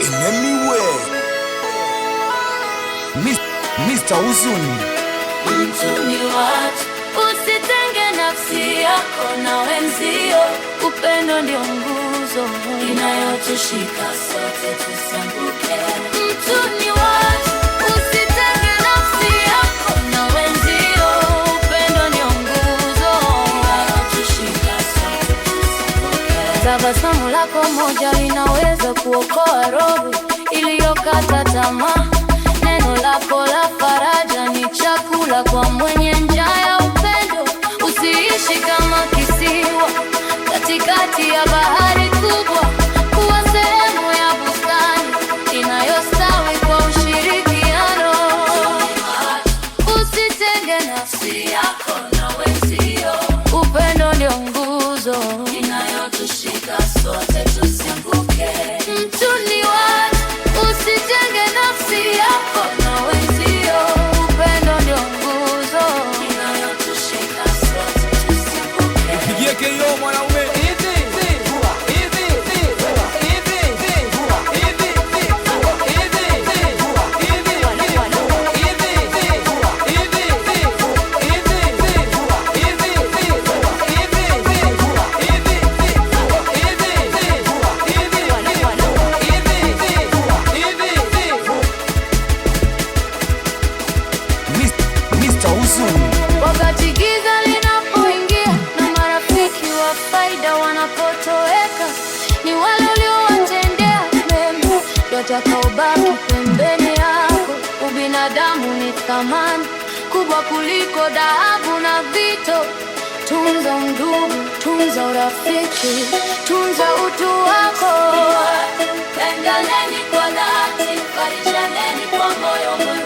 in any way. Mr. Huzuni. Mtu ni watu, usitenge nafsi yako na wenzio. Upendo ndio nguzo inayotushika sote tusianguke. Mtu ni watu, usitenge nafsi yako na wenzio. Upendo ndio nguzo inayotushika sote tusianguke. Tabasamu lako moja linaweza kuokoa roho iliyokata tamaa. Neno lako la faraja ni chakula kwa mwenye njaa ya upendo. Usiishi kama kisiwa katikati ya bahari kubwa. Kuwa sehemu ya bustani inayostawi kwa ushirikiano. Usitenge nafsi yako na wenzio. Upendo ndio nguzo inayotushika sote tusianguke. Mtu ni watu, usitenge nafsi yako na wenzio. Upendo ndio nguzo inayotushika sote tusianguke. Nipigie KO mwanaume. Wakati giza linapoingia na marafiki wa faida wanapotoweka, ni wale uliowatendea mema ndio watakaobaki pembeni yako. Ubinadamu ni thamani kubwa kuliko dhahabu na vito. Tunza undugu, tunza urafiki, tunza utu wako. Pendaneni kwa dhati, farishaneni kwa moyo.